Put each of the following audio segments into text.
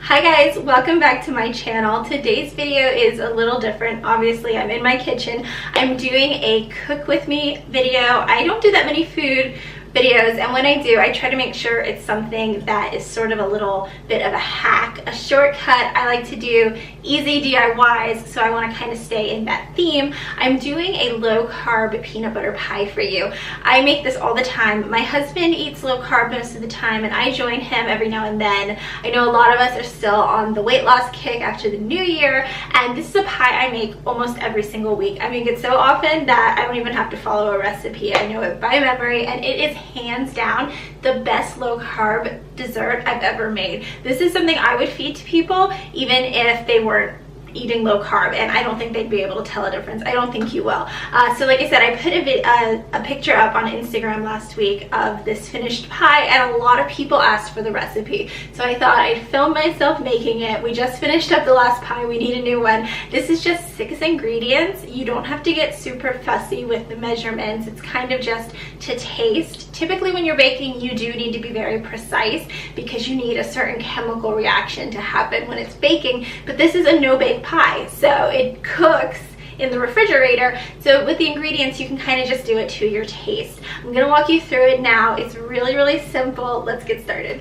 Hi guys, welcome back to my channel. Today's video is a little different. Obviously, I'm in my kitchen. I'm doing a cook with me video. I don't do that many food videos, and when I do, I try to make sure it's something that is sort of a little bit of a hack, a shortcut. I like to do easy DIYs, so I want to kind of stay in that theme. I'm doing a low carb peanut butter pie for you. I make this all the time. My husband eats low carb most of the time, and I join him every now and then. I know a lot of us are still on the weight loss kick after the new year, and this is a pie I make almost every single week. I make it so often that I don't even have to follow a recipe. I know it by memory, and it is hands down the best low carb dessert I've ever made. This is something I would feed to people even if they weren't eating low carb, and I don't think they'd be able to tell a difference. I don't think you will. So like I said, I put a picture up on Instagram last week of this finished pie, and a lot of people asked for the recipe. So I thought I'd film myself making it. We just finished up the last pie. We need a new one. This is just 6 ingredients. You don't have to get super fussy with the measurements. It's kind of just to taste. Typically when you're baking, you do need to be very precise because you need a certain chemical reaction to happen when it's baking, but this is a no-bake pie, so it cooks in the refrigerator. So with the ingredients, you can kind of just do it to your taste. I'm gonna walk you through it now. It's really simple. Let's get started.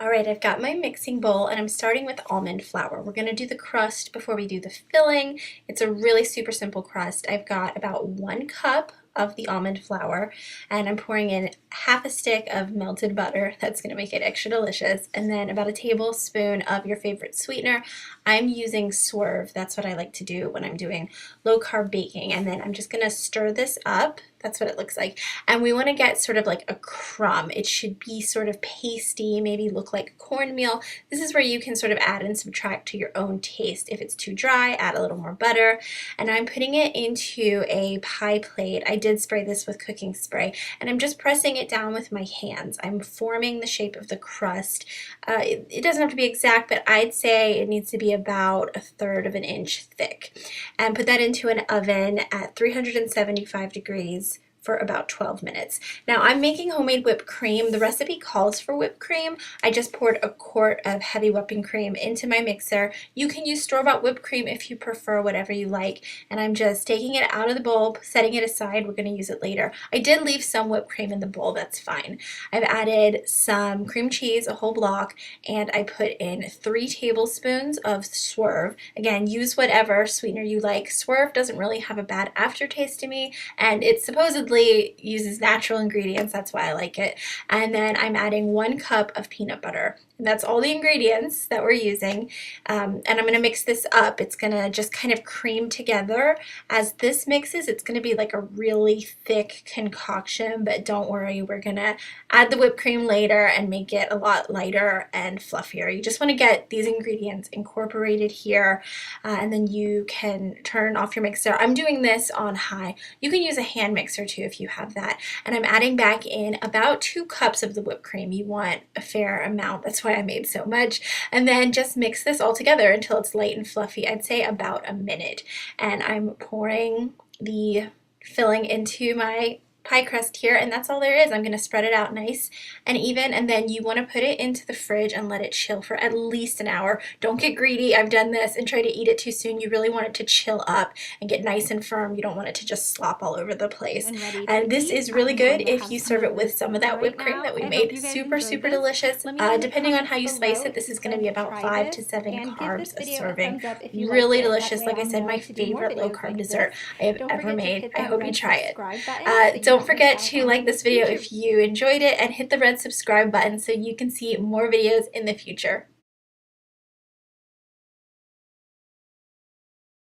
All right, I've got my mixing bowl, and I'm starting with almond flour. We're gonna do the crust before we do the filling. It's a really super simple crust. I've got about 1 cup of the almond flour, and I'm pouring in half a stick of melted butter. That's gonna make it extra delicious, and then about a tablespoon of your favorite sweetener. I'm using Swerve. That's what I like to do when I'm doing low carb baking, and then I'm just gonna stir this up. That's what it looks like. And we want to get sort of like a crumb. It should be sort of pasty, maybe look like cornmeal. This is where you can sort of add and subtract to your own taste. If it's too dry, add a little more butter. And I'm putting it into a pie plate. I did spray this with cooking spray, and I'm just pressing it down with my hands. I'm forming the shape of the crust. It doesn't have to be exact, but I'd say it needs to be about 1/3 of an inch thick. And put that into an oven at 375 degrees for about 12 minutes. Now I'm making homemade whipped cream. The recipe calls for whipped cream. I just poured a quart of heavy whipping cream into my mixer. You can use store-bought whipped cream if you prefer, whatever you like. And I'm just taking it out of the bowl, setting it aside. We're gonna use it later. I did leave some whipped cream in the bowl, that's fine. I've added some cream cheese, a whole block, and I put in 3 tablespoons of Swerve. Again, use whatever sweetener you like. Swerve doesn't really have a bad aftertaste to me, and it's supposedly uses natural ingredients. That's why I like it. And then I'm adding 1 cup of peanut butter. And that's all the ingredients that we're using. And I'm going to mix this up. It's going to just kind of cream together. As this mixes, it's going to be like a really thick concoction, but don't worry, we're going to add the whipped cream later and make it a lot lighter and fluffier. You just want to get these ingredients incorporated here, and then you can turn off your mixer. I'm doing this on high. You can use a hand mixer too if you have that. And I'm adding back in about 2 cups of the whipped cream. You want a fair amount. That's why I made so much. And then just mix this all together until it's light and fluffy. I'd say about a minute. And I'm pouring the filling into my pie crust here, and that's all there is. I'm going to spread it out nice and even, and then you want to put it into the fridge and let it chill for at least an hour. Don't get greedy. I've done this and try to eat it too soon. You really want it to chill up and get nice and firm. You don't want it to just slop all over the place. And this is really good if you serve it with some of that whipped cream that we made. Super delicious. Depending on how you slice it, this is going to be about 5 to 7 carbs a serving. Really delicious. Like I said, my favorite low carb dessert I have ever made. I hope you try it. Don't forget to like this video if you enjoyed it, and hit the red subscribe button so you can see more videos in the future.